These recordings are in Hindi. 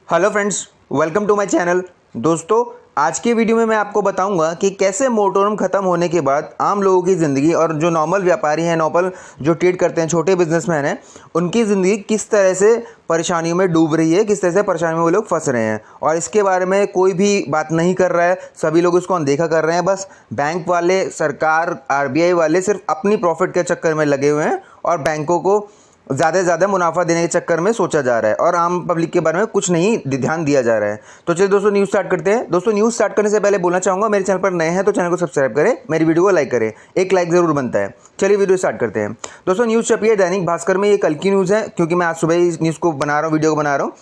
Hello friends, welcome to my channel. दोस्तों, आज की वीडियो में मैं आपको बताऊंगा कि कैसे मोटोरम ख़त्म होने के बाद आम लोगों की ज़िंदगी और जो नॉर्मल व्यापारी हैं, नॉर्मल जो ट्रेड करते हैं, छोटे बिजनेसमैन हैं, उनकी ज़िंदगी किस तरह से परेशानियों में डूब रही है, किस तरह से परेशानियों में वो लोग फंस रहे हैं। और इसके बारे में कोई भी बात नहीं कर रहा है, सभी लोग इसको अनदेखा कर रहे हैं। बस बैंक वाले, सरकार, आरबीआई वाले सिर्फ अपनी प्रॉफिट के चक्कर में लगे हुए हैं और बैंकों को ज़्यादा से ज़्यादा मुनाफा देने के चक्कर में सोचा जा रहा है और आम पब्लिक के बारे में कुछ नहीं ध्यान दिया जा रहा है। तो चलिए दोस्तों, न्यूज़ स्टार्ट करते हैं। दोस्तों, न्यूज़ स्टार्ट करने से पहले बोलना चाहूँगा, मेरे चैनल पर नए हैं तो चैनल को सब्सक्राइब करें, मेरी वीडियो को लाइक करें, एक लाइक ज़रूर बनता है। चलिए वीडियो स्टार्ट करते हैं। दोस्तों, न्यूज़ छपी है दैनिक भास्कर में, ये कल की न्यूज़ है क्योंकि मैं आज सुबह ही इस न्यूज़ को बना रहा हूँ, वीडियो को बना रहा हूँ।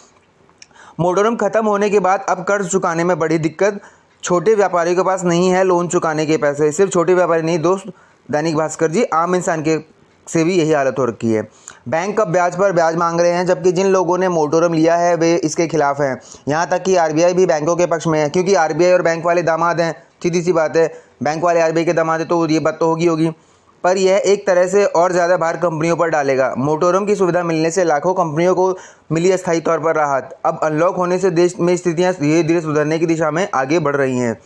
मोटोरम खत्म होने के बाद अब कर्ज चुकाने में बड़ी दिक्कत, छोटे व्यापारियों के पास नहीं है लोन चुकाने के पैसे। सिर्फ छोटे व्यापारी नहीं दोस्त, दैनिक भास्कर जी, आम इंसान के से भी यही हालत हो रखी है। बैंक अब ब्याज पर ब्याज मांग रहे हैं, जबकि जिन लोगों ने मोटोरम लिया है वे इसके खिलाफ हैं। यहाँ तक कि आरबीआई भी बैंकों के पक्ष में है, क्योंकि आरबीआई और बैंक वाले दामाद हैं। सीधी सी बात है, बैंक वाले आरबीआई के दामाद है तो ये बात तो होगी। पर यह एक तरह से और ज़्यादा भार कंपनियों पर डालेगा। मोटोरम की सुविधा मिलने से लाखों कंपनियों को मिली अस्थायी तौर पर राहत। अब अनलॉक होने से देश में स्थितियाँ धीरे धीरे सुधरने की दिशा में आगे बढ़ रही हैं।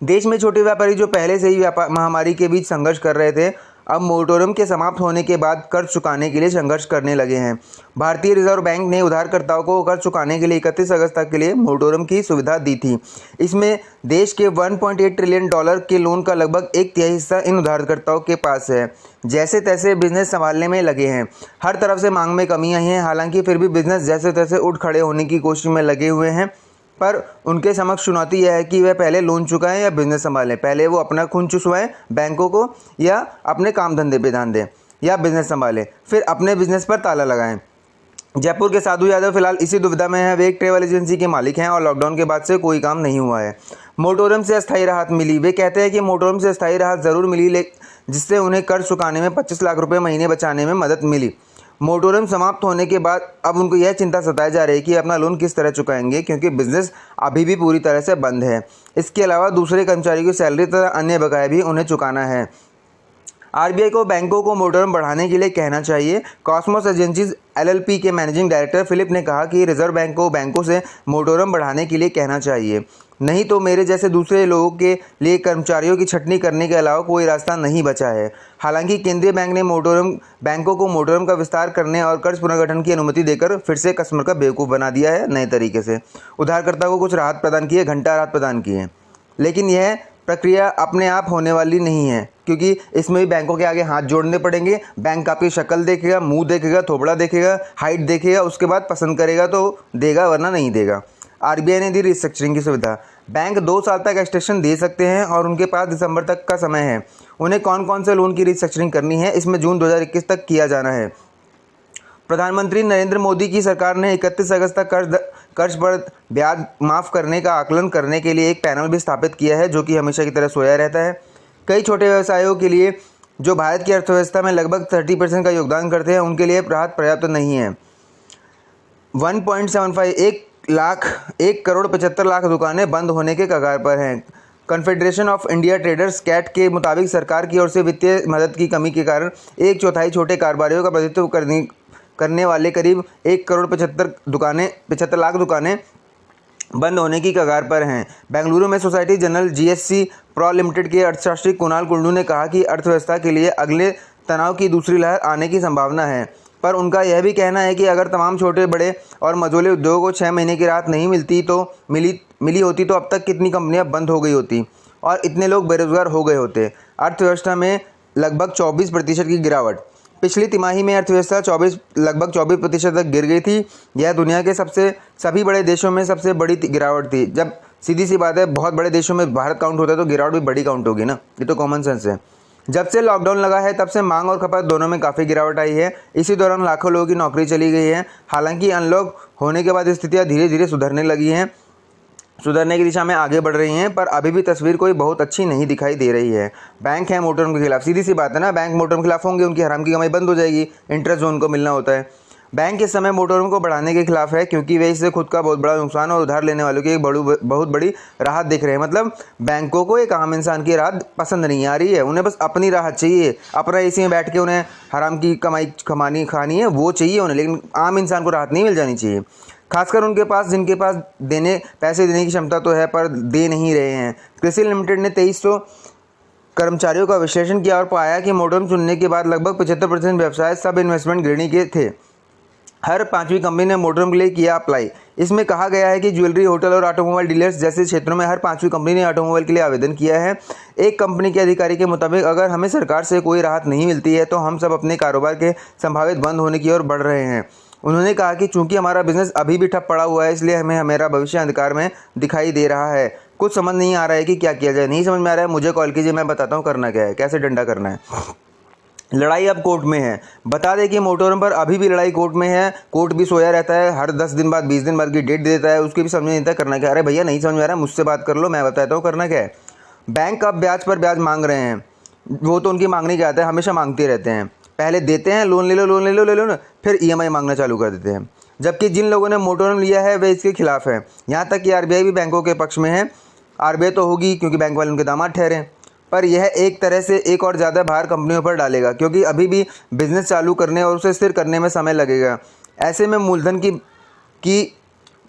देश में छोटे व्यापारी जो पहले से ही व्यापार महामारी के बीच संघर्ष कर रहे थे, अब मोटोरम के समाप्त होने के बाद कर्ज चुकाने के लिए संघर्ष करने लगे हैं। भारतीय रिजर्व बैंक ने उधारकर्ताओं को कर्ज चुकाने के लिए 31 अगस्त तक के लिए मोटोरम की सुविधा दी थी। इसमें देश के 1.8 ट्रिलियन डॉलर के लोन का लगभग एक तिहाई हिस्सा इन उधारकर्ताओं के पास है। जैसे तैसे बिजनेस संभालने में लगे हैं। हर तरफ से मांग में कमी आई है, हालांकि फिर भी बिजनेस जैसे तैसे उठ खड़े होने की कोशिश में लगे हुए हैं। पर उनके समक्ष चुनौती यह है कि वह पहले लोन चुकाएं या बिजनेस संभालें। पहले वो अपना खून चुसवाएं बैंकों को, या अपने काम धंधे पे ध्यान दें, या बिजनेस संभालें, फिर अपने बिजनेस पर ताला लगाएं। जयपुर के साधु यादव फिलहाल इसी दुविधा में है। वे एक ट्रैवल एजेंसी के मालिक हैं और लॉकडाउन के बाद से कोई काम नहीं हुआ है। मोटोरम से अस्थायी राहत मिली। वे कहते हैं कि मोटोरम से अस्थायी राहत ज़रूर मिली, जिससे उन्हें कर्ज चुकाने में 25 लाख रुपये महीने बचाने में मदद मिली। मोटोरम समाप्त होने के बाद अब उनको यह चिंता सताई जा रही है कि अपना लोन किस तरह चुकाएंगे, क्योंकि बिजनेस अभी भी पूरी तरह से बंद है। इसके अलावा दूसरे कर्मचारियों की सैलरी तथा अन्य बकाए भी उन्हें चुकाना है। आरबीआई को बैंकों को मोटोरम बढ़ाने के लिए कहना चाहिए। कॉस्मोस एजेंसीज एलएलपी के मैनेजिंग डायरेक्टर फिलिप ने कहा कि रिजर्व बैंक को बैंकों से मोटोरम बढ़ाने के लिए कहना चाहिए, नहीं तो मेरे जैसे दूसरे लोगों के लिए कर्मचारियों की छटनी करने के अलावा कोई रास्ता नहीं बचा है। हालांकि केंद्रीय बैंक ने बैंकों को मोटोरम का विस्तार करने और कर्ज पुनर्गठन की अनुमति देकर फिर से कस्टमर का बेवकूफ़ बना दिया है। नए तरीके से उधारकर्ता को कुछ राहत प्रदान की है, घंटा राहत प्रदान की है, लेकिन यह प्रक्रिया अपने आप होने वाली नहीं है, क्योंकि इसमें भी बैंकों के आगे हाथ जोड़ने पड़ेंगे। बैंक आपकी शक्ल देखेगा, मुंह देखेगा, थोबड़ा देखेगा, हाइट देखेगा, उसके बाद पसंद करेगा तो देगा, वरना नहीं देगा। आरबीआई ने दी रिस्ट्रक्चरिंग की सुविधा। बैंक 2 साल तक एक्सटेंशन दे सकते हैं और उनके पास दिसंबर तक का समय है। उन्हें कौन कौन से लोन की रिस्ट्रक्चरिंग करनी है, इसमें जून 2021 तक किया जाना है। प्रधानमंत्री नरेंद्र मोदी की सरकार ने 31 अगस्त तक कर्ज पर ब्याज माफ़ करने का आकलन करने के लिए एक पैनल भी स्थापित किया है, जो कि हमेशा की तरह सोया रहता है। कई छोटे व्यवसायों के लिए जो भारत की अर्थव्यवस्था में लगभग 30% का योगदान करते हैं, उनके लिए राहत पर्याप्त नहीं है। 1 करोड़ 75 लाख दुकानें बंद होने के कगार पर हैं। Confederation of India traders CAIT के मुताबिक सरकार की ओर से वित्तीय मदद की कमी के कारण 1/4 छोटे कारोबारियों का प्रतिनिधित्व करने वाले करीब 1 करोड़ 75 लाख दुकानें बंद होने की कगार पर हैं। बेंगलुरु में society general GSC pro limited के अर्थशास्त्री कुणाल कुंडू ने कहा कि अर्थव्यवस्था के लिए अगले तनाव की दूसरी लहर आने की संभावना है, पर उनका यह भी कहना है कि अगर तमाम छोटे बड़े और मझोले उद्योगों को 6 महीने की राहत नहीं मिली होती तो अब तक कितनी कंपनियां बंद हो गई होती और इतने लोग बेरोजगार हो गए होते। अर्थव्यवस्था में लगभग 24% की गिरावट। पिछली तिमाही में अर्थव्यवस्था लगभग 24% तक गिर गई थी। यह दुनिया के सभी बड़े देशों में सबसे बड़ी गिरावट थी। जब सीधी सी बात है, बहुत बड़े देशों में भारत काउंट होता है तो गिरावट भी बड़ी काउंट होगी ना, ये तो कॉमन सेंस है। जब से लॉकडाउन लगा है तब से मांग और खपत दोनों में काफ़ी गिरावट आई है। इसी दौरान लाखों लोगों की नौकरी चली गई है। हालांकि अनलॉक होने के बाद स्थितियाँ धीरे धीरे सुधरने लगी हैं, सुधरने की दिशा में आगे बढ़ रही हैं, पर अभी भी तस्वीर कोई बहुत अच्छी नहीं दिखाई दे रही है। बैंक है मोटोरम के खिलाफ, सीधी सी बात है ना, बैंक मोटोरम के खिलाफ होंगे, उनकी हराम की कमाई बंद हो जाएगी, इंटरेस्ट जो उनको मिलना होता है। बैंक इस समय मोटोरोम को बढ़ाने के खिलाफ है क्योंकि वे इससे खुद का बहुत बड़ा नुकसान और उधार लेने वालों की एक बहुत बड़ी राहत देख रहे हैं। मतलब बैंकों को एक आम इंसान की राहत पसंद नहीं आ रही है, उन्हें बस अपनी राहत चाहिए। अपना एसी में बैठ के उन्हें हराम की कमाई खानी है, वो चाहिए उन्हें, लेकिन आम इंसान को राहत नहीं मिल जानी चाहिए। खासकर उनके पास जिनके पास पैसे देने की क्षमता तो है पर दे नहीं रहे हैं। क्रिसिल लिमिटेड ने 2300 कर्मचारियों का विश्लेषण किया और पाया कि मोटोरोम चुनने के बाद लगभग 75% व्यवसाय सब इन्वेस्टमेंट श्रेणी के थे। हर 5वीं कंपनी ने मोटोरोम के लिए किया अप्लाई। इसमें कहा गया है कि ज्वेलरी, होटल और ऑटोमोबाइल डीलर्स जैसे क्षेत्रों में हर 5वीं कंपनी ने ऑटोमोबाइल के लिए आवेदन किया है। एक कंपनी के अधिकारी के मुताबिक अगर हमें सरकार से कोई राहत नहीं मिलती है तो हम सब अपने कारोबार के संभावित बंद होने की ओर बढ़ रहे हैं। उन्होंने कहा कि चूंकि हमारा बिजनेस अभी भी ठप पड़ा हुआ है, इसलिए हमें हमारा भविष्य अंधकार में दिखाई दे रहा है। कुछ समझ नहीं आ रहा है कि क्या किया जाए। नहीं समझ में आ रहा है, मुझे कॉल कीजिए, मैं बताता हूँ करना क्या है, कैसे डंडा करना है। लड़ाई अब कोर्ट में है। बता दें कि मोटोरोम पर अभी भी लड़ाई कोर्ट में है। कोर्ट भी सोया रहता है, हर 10 दिन बाद 20 दिन बाद की डेट देता है, उसकी भी समझ नहीं आता करना क्या। अरे भैया नहीं समझ में आ रहा है, मुझसे बात कर लो, मैं बताता हूँ करना क्या है। बैंक अब ब्याज पर ब्याज मांग रहे हैं। वो तो उनकी मांगनी क्या आता है, हमेशा मांगते रहते हैं। पहले देते हैं, लोन ले लो, फिर EMI मांगना चालू कर देते हैं। जबकि जिन लोगों ने मोटोरोम लिया है वे इसके खिलाफ है। यहाँ तक कि RBI भी बैंकों के पक्ष में है। RBI तो होगी क्योंकि बैंक वाले उनके दामाद ठहरे, पर यह एक तरह से एक और ज़्यादा भार कंपनियों पर डालेगा क्योंकि अभी भी बिजनेस चालू करने और उसे स्थिर करने में समय लगेगा। ऐसे में मूलधन की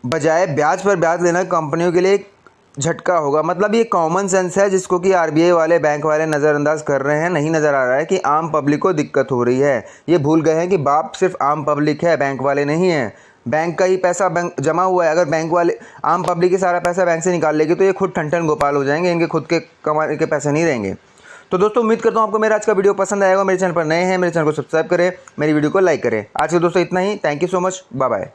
बजाय ब्याज पर ब्याज लेना कंपनियों के लिए एक झटका होगा। मतलब ये कॉमन सेंस है जिसको कि RBI वाले, बैंक वाले नज़रअंदाज कर रहे हैं। नहीं नज़र आ रहा है कि आम पब्लिक को दिक्कत हो रही है। ये भूल गए हैं कि बाप सिर्फ आम पब्लिक है, बैंक वाले नहीं हैं। बैंक का ही पैसा बैंक जमा हुआ है। अगर बैंक वाले, आम पब्लिक ही सारा पैसा बैंक से निकाल लेगी तो ये खुद ठन गोपाल हो जाएंगे, इनके खुद के कमाने के पैसे नहीं रहेंगे। तो दोस्तों उम्मीद करता हूँ आपको मेरा आज का वीडियो पसंद आएगा। मेरे चैनल पर नए हैं, मेरे चैनल को सब्सक्राइब करें, मेरी वीडियो को लाइक करें। आज के दोस्तों इतना ही। Thank you so much, bye bye.